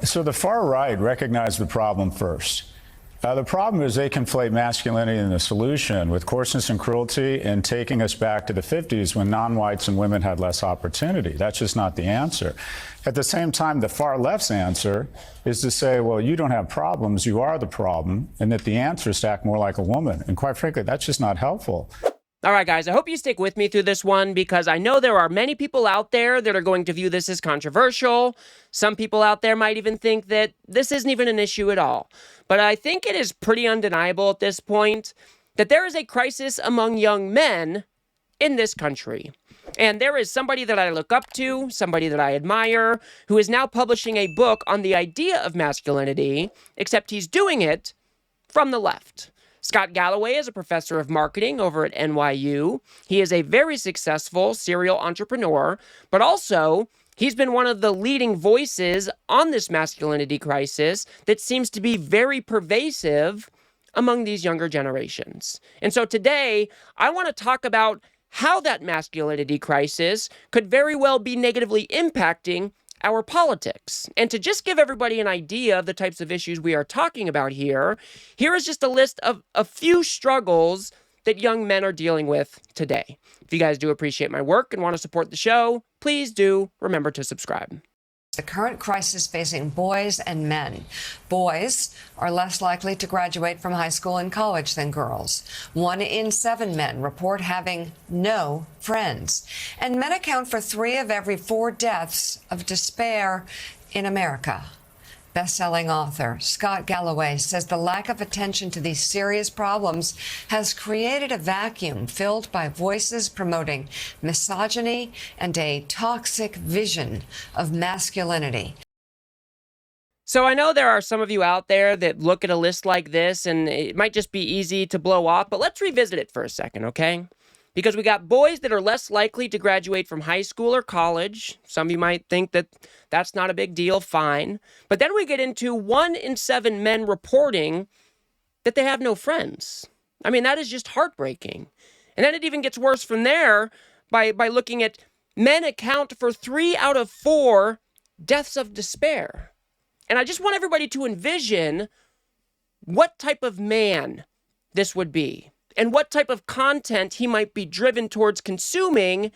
So the far right recognized the problem first. The problem is they conflate masculinity and the solution with coarseness and cruelty and taking us back to the 50s when non-whites and women had less opportunity. That's just not the answer. At the same time, the far left's answer is to say, well, you don't have problems, you are the problem, and that the answer is to act more like a woman. And quite frankly, that's just not helpful. All right, guys, I hope you stick with me through this one because I know there are many people out there that are going to view this as controversial. Some people out there might even think that this isn't even an issue at all. But I think it is pretty undeniable at this point that there is a crisis among young men in this country. And there is somebody that I look up to, somebody that I admire, who is now publishing a book on the idea of masculinity, except he's doing it from the left. Scott Galloway is a professor of marketing over at NYU. He is a very successful serial entrepreneur, but also he's been one of the leading voices on this masculinity crisis that seems to be very pervasive among these younger generations. And so today, I want to talk about how that masculinity crisis could very well be negatively impacting our politics. And to just give everybody an idea of the types of issues we are talking about here, here is just a list of a few struggles that young men are dealing with today. If you guys do appreciate my work and want to support the show, please do remember to subscribe. The current crisis facing boys and men. Boys are less likely to graduate from high school and college than girls. 1 in 7 men report having no friends. And men account for 3 of every 4 deaths of despair in America. Best-selling author Scott Galloway says the lack of attention to these serious problems has created a vacuum filled by voices promoting misogyny and a toxic vision of masculinity. So I know there are some of you out there that look at a list like this and it might just be easy to blow off, but let's revisit it for a second, okay? Because we got boys that are less likely to graduate from high school or college. Some of you might think that that's not a big deal, fine. But then we get into 1 in 7 men reporting that they have no friends. I mean, that is just heartbreaking. And then it even gets worse from there by looking at men account for 3 out of 4 deaths of despair. And I just want everybody to envision what type of man this would be, and what type of content he might be driven towards consuming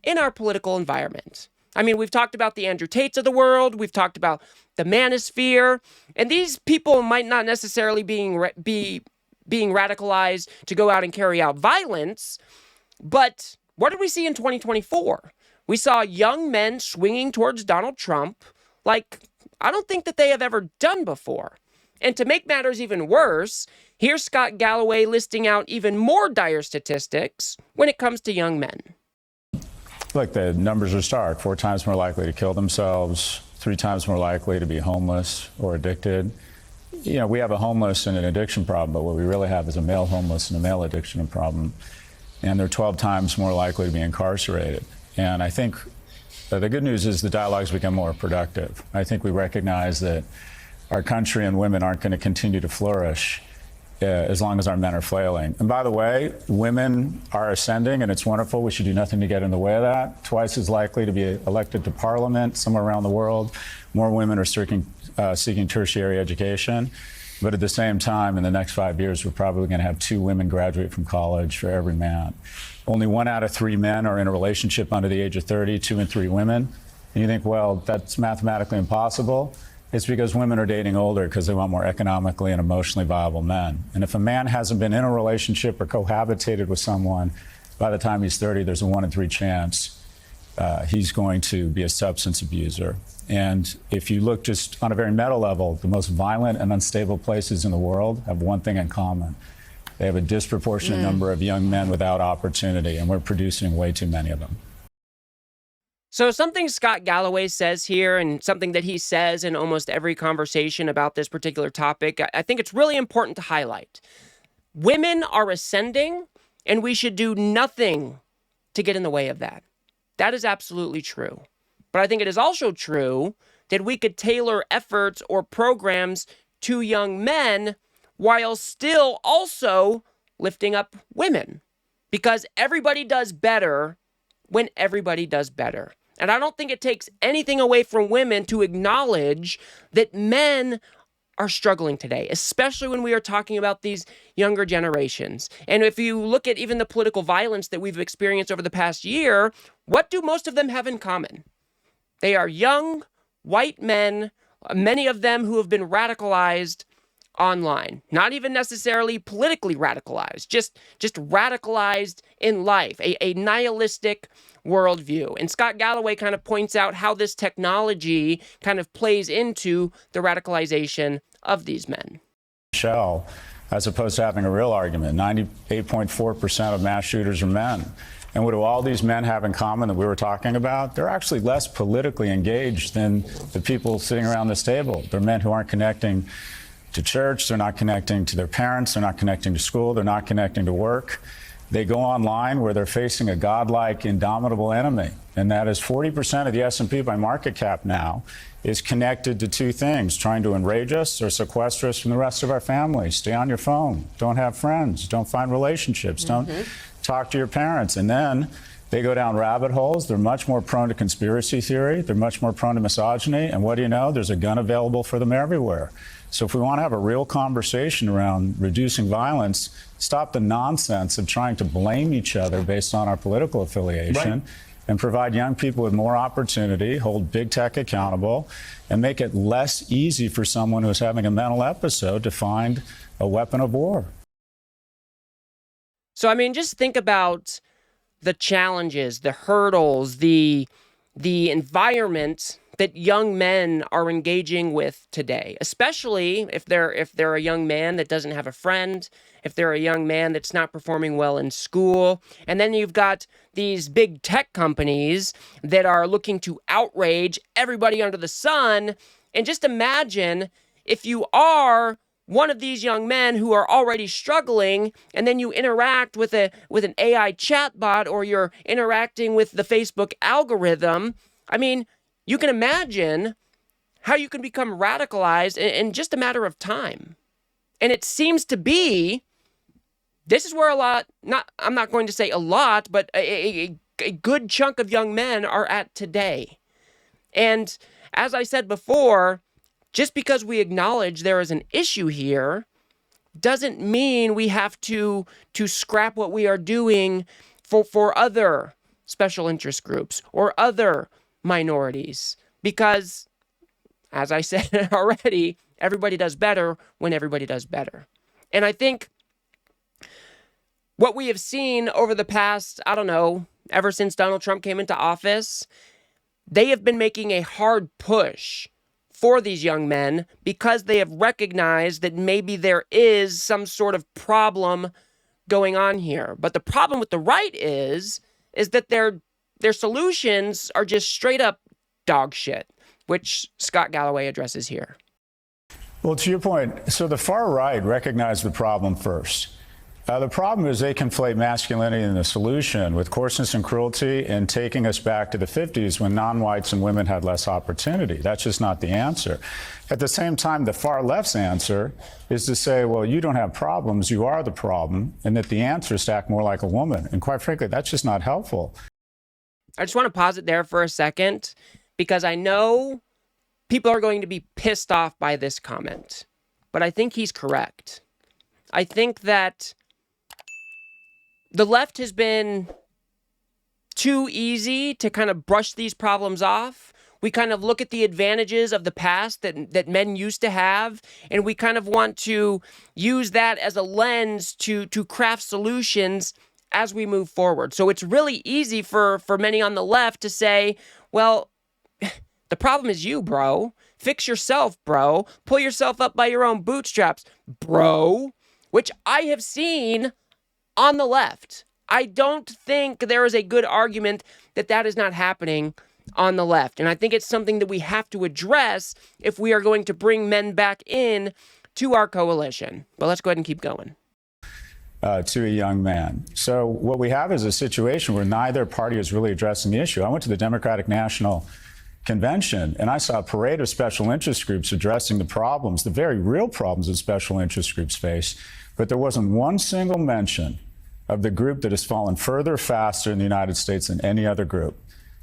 in our political environment. I mean, we've talked about the Andrew Tates of the world, we've talked about the manosphere, and these people might not necessarily be being radicalized to go out and carry out violence, but what did we see in 2024? We saw young men swinging towards Donald Trump like I don't think that they have ever done before. And to make matters even worse, here's Scott Galloway listing out even more dire statistics when it comes to young men. Look, the numbers are stark. 4 times more likely to kill themselves, 3 times more likely to be homeless or addicted. You know, we have a homeless and an addiction problem, but what we really have is a male homeless and a male addiction problem. And they're 12 times more likely to be incarcerated. And I think the good news is the dialogues become more productive. I think we recognize that our country and women aren't going to continue to flourish as long as our men are flailing. And by the way, women are ascending, and it's wonderful. We should do nothing to get in the way of that. Twice as likely to be elected to parliament somewhere around the world. More women are seeking tertiary education. But at the same time, in the next 5 years, we're probably going to have 2 women graduate from college for every man. Only 1 out of 3 men are in a relationship under the age of 30, 2 and 3 women. And you think, well, that's mathematically impossible. It's because women are dating older because they want more economically and emotionally viable men. And if a man hasn't been in a relationship or cohabitated with someone by the time he's 30, there's a 1 in 3 chance he's going to be a substance abuser. And if you look just on a very meta level, the most violent and unstable places in the world have one thing in common. They have a disproportionate number of young men without opportunity, and we're producing way too many of them. So something Scott Galloway says here, and something that he says in almost every conversation about this particular topic, I think it's really important to highlight. Women are ascending, and we should do nothing to get in the way of that. That is absolutely true. But I think it is also true that we could tailor efforts or programs to young men while still also lifting up women. Because everybody does better when everybody does better. And I don't think it takes anything away from women to acknowledge that men are struggling today, especially when we are talking about these younger generations. And if you look at even the political violence that we've experienced over the past year, what do most of them have in common? They are young, white men, many of them who have been radicalized online, not even necessarily politically radicalized, just radicalized in life, a nihilistic worldview. And Scott Galloway kind of points out how this technology kind of plays into the radicalization of these men. Shell, as opposed to having a real argument. 98.4% of mass shooters are men. And what do all these men have in common that we were talking about? They're actually less politically engaged than the people sitting around this table. They're men who aren't connecting to church, they're not connecting to their parents, they're not connecting to school, they're not connecting to work. They go online where they're facing a godlike, indomitable enemy, and that is 40% of the S&P by market cap now is connected to two things: trying to enrage us or sequester us from the rest of our family. Stay on your phone, don't have friends, don't find relationships, don't talk to your parents. And then they go down rabbit holes. They're much more prone to conspiracy theory. They're much more prone to misogyny. And what do you know? There's a gun available for them everywhere. So if we want to have a real conversation around reducing violence, stop the nonsense of trying to blame each other based on our political affiliation, and provide young people with more opportunity, hold big tech accountable, and make it less easy for someone who's having a mental episode to find a weapon of war. So, I mean, just think about the challenges, the hurdles, the environment that young men are engaging with today, especially if they're a young man that doesn't have a friend, if they're a young man that's not performing well in school. And then you've got these big tech companies that are looking to outrage everybody under the sun. And just imagine if you are one of these young men who are already struggling, and then you interact with an AI chatbot, or you're interacting with the Facebook algorithm. I mean, you can imagine how you can become radicalized in just a matter of time. And it seems to be, this is where I'm not going to say a lot, but a good chunk of young men are at today. And as I said before, just because we acknowledge there is an issue here doesn't mean we have to scrap what we are doing for other special interest groups or other minorities, because, as I said already, everybody does better when everybody does better. And I think what we have seen over the past, ever since Donald Trump came into office, they have been making a hard push for these young men because they have recognized that maybe there is some sort of problem going on here. But the problem with the right is that their solutions are just straight up dog shit, which Scott Galloway addresses here. Well, to your point, so the far right recognized the problem first. The problem is they conflate masculinity and the solution with coarseness and cruelty and taking us back to the 50s when non-whites and women had less opportunity. That's just not the answer. At the same time, the far left's answer is to say, well, you don't have problems, you are the problem, and that the answer is to act more like a woman. And quite frankly, that's just not helpful. I just want to pause it there for a second, because I know people are going to be pissed off by this comment, but I think he's correct. I think that the left has been too easy to kind of brush these problems off. We kind of look at the advantages of the past that men used to have, and we kind of want to use that as a lens to craft solutions as we move forward. So it's really easy for many on the left to say, well, the problem is you, bro. Fix yourself, bro. Pull yourself up by your own bootstraps, bro, which I have seen on the left. I don't think there is a good argument that is not happening on the left. And I think it's something that we have to address if we are going to bring men back in to our coalition. But let's go ahead and keep going. To a young man. So what we have is a situation where neither party is really addressing the issue. I went to the Democratic National Convention, and I saw a parade of special interest groups addressing the problems, the very real problems that special interest groups face. But there wasn't one single mention of the group that has fallen further, faster in the United States than any other group.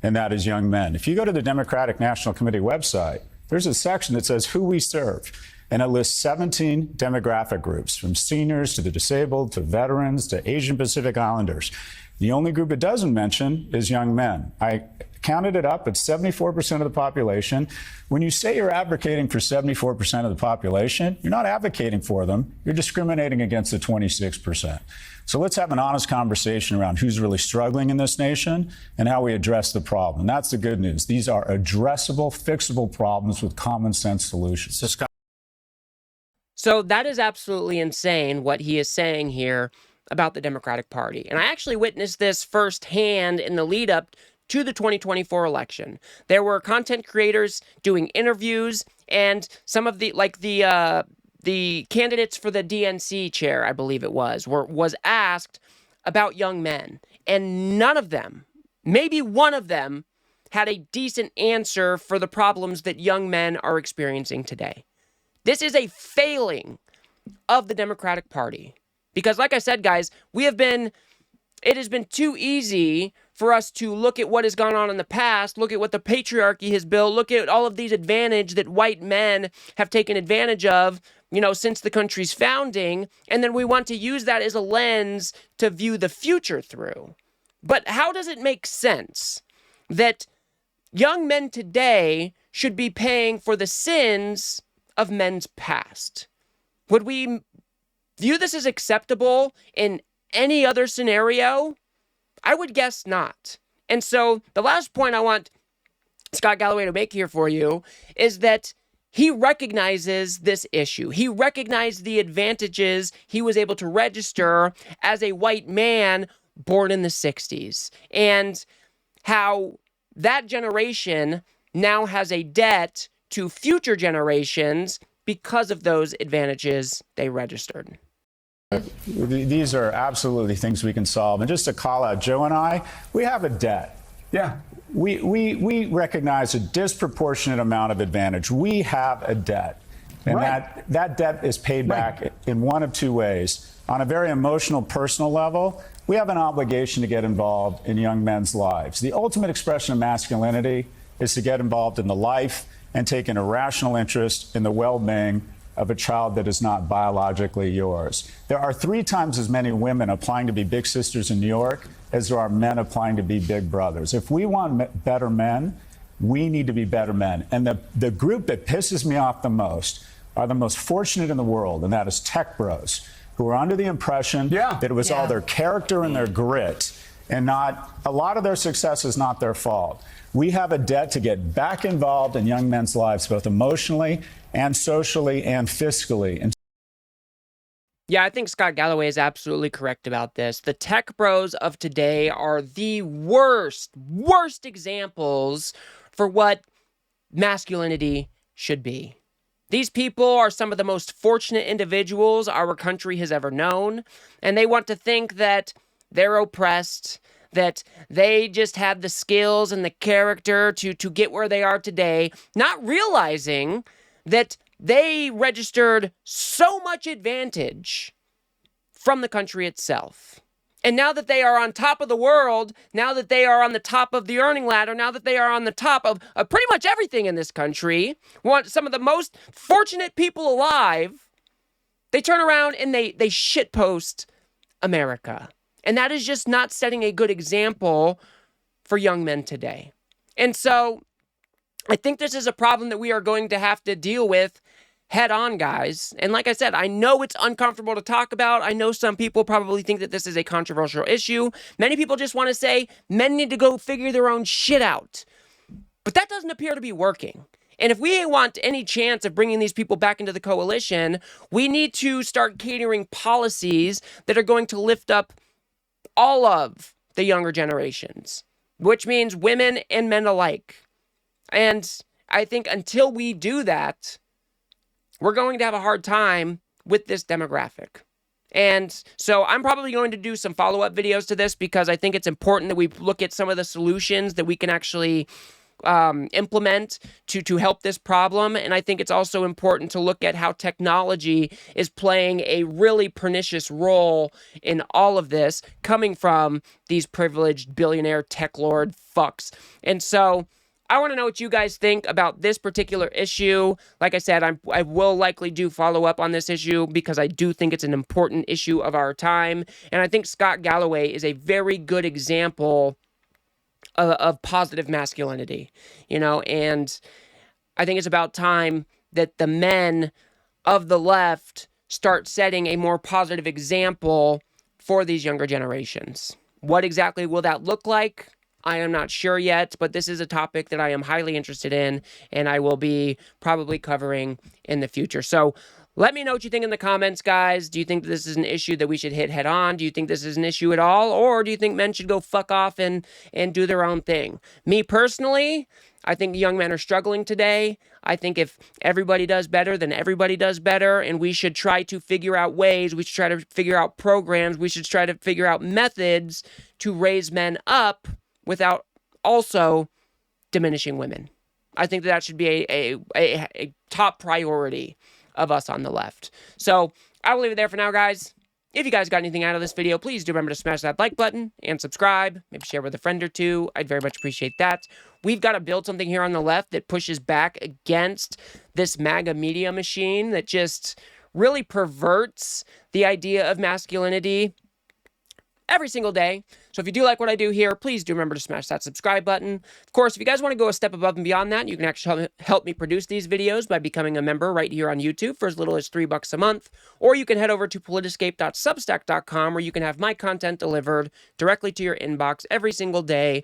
and that is young men. If you go to the Democratic National Committee website, there's a section that says who we serve, and it lists 17 demographic groups, from seniors to the disabled to veterans to Asian Pacific Islanders. The only group it doesn't mention is young men. I counted it up, it's 74% of the population. When you say you're advocating for 74% of the population, you're not advocating for them, you're discriminating against the 26%. So let's have an honest conversation around who's really struggling in this nation and how we address the problem. And that's the good news. These are addressable, fixable problems with common sense solutions. So that is absolutely insane what he is saying here about the Democratic Party. And I actually witnessed this firsthand in the lead up to the 2024 election. There were content creators doing interviews, and some of the candidates for the DNC chair, I believe it was asked about young men, and none of them, maybe one of them, had a decent answer for the problems that young men are experiencing today. This is a failing of the Democratic Party. Because like I said, guys, it has been too easy for us to look at what has gone on in the past, look at what the patriarchy has built, look at all of these advantage that white men have taken advantage of, since the country's founding, and then we want to use that as a lens to view the future through. But how does it make sense that young men today should be paying for the sins of men's past? Would we view this as acceptable in any other scenario? I would guess not. And so the last point I want Scott Galloway to make here for you is that he recognizes this issue. He recognized the advantages he was able to register as a white man born in the 60s, and how that generation now has a debt to future generations because of those advantages they registered. These are absolutely things we can solve. And just to call out Joe and I, we have a debt. Yeah. We recognize a disproportionate amount of advantage. We have a debt. And Right. that debt is paid back in one of two ways. On a very emotional, personal level, we have an obligation to get involved in young men's lives. The ultimate expression of masculinity is to get involved in the life and take an irrational interest in the well-being of a child that is not biologically yours. There are 3 times as many women applying to be big sisters in New York as there are men applying to be big brothers. If we want better men, we need to be better men. And the group that pisses me off the most are the most fortunate in the world, and that is tech bros, who are under the impression that it was all their character and their grit, and not a lot of their success is not their fault. We have a debt to get back involved in young men's lives, both emotionally and socially and fiscally. And yeah, I think Scott Galloway is absolutely correct about this. The tech bros of today are the worst examples for what masculinity should be. These people are some of the most fortunate individuals our country has ever known, and they want to think that they're oppressed, that they just have the skills and the character to get where they are today, not realizing that they registered so much advantage from the country itself. And now that they are on top of the world, now that they are on the top of the earning ladder, now that they are on the top of pretty much everything in this country, want some of the most fortunate people alive, they turn around and they shitpost America. And that is just not setting a good example for young men today. And so I think this is a problem that we are going to have to deal with head on, guys. And like I said, I know it's uncomfortable to talk about. I know some people probably think that this is a controversial issue. Many people just want to say men need to go figure their own shit out. But that doesn't appear to be working. And if we want any chance of bringing these people back into the coalition, we need to start catering policies that are going to lift up all of the younger generations, which means women and men alike. And I think until we do that, we're going to have a hard time with this demographic. And so I'm probably going to do some follow-up videos to this because I think it's important that we look at some of the solutions that we can actually implement to help this problem. And I think it's also important to look at how technology is playing a really pernicious role in all of this, coming from these privileged billionaire tech lord fucks. And so I want to know what you guys think about this particular issue. Like I said, I will likely do follow up on this issue because I do think it's an important issue of our time. And I think Scott Galloway is a very good example of positive masculinity, and I think it's about time that the men of the left start setting a more positive example for these younger generations. What exactly will that look like? I am not sure yet, but this is a topic that I am highly interested in and I will be probably covering in the future. So let me know what you think in the comments, guys. Do you think this is an issue that we should hit head on? Do you think this is an issue at all? Or do you think men should go fuck off and do their own thing? Me personally, I think young men are struggling today. I think if everybody does better, then everybody does better. And we should try to figure out ways. We should try to figure out programs. We should try to figure out methods to raise men up without also diminishing women. I think that should be a top priority of us on the left. So I will leave it there for now, guys. If you guys got anything out of this video, please do remember to smash that like button and subscribe. Maybe share with a friend or two. I'd very much appreciate that. We've got to build something here on the left that pushes back against this MAGA media machine that just really perverts the idea of masculinity every single day. So if you do like what I do here, please do remember to smash that subscribe button. Of course, if you guys want to go a step above and beyond that, you can actually help me produce these videos by becoming a member right here on YouTube for as little as $3 a month. Or you can head over to politiscape.substack.com where you can have my content delivered directly to your inbox every single day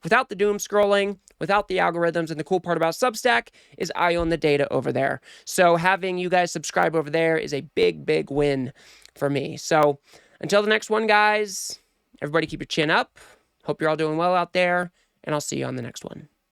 without the doom scrolling, without the algorithms. And the cool part about Substack is I own the data over there. So having you guys subscribe over there is a big, big win for me. So until the next one, guys, everybody keep your chin up. Hope you're all doing well out there, and I'll see you on the next one.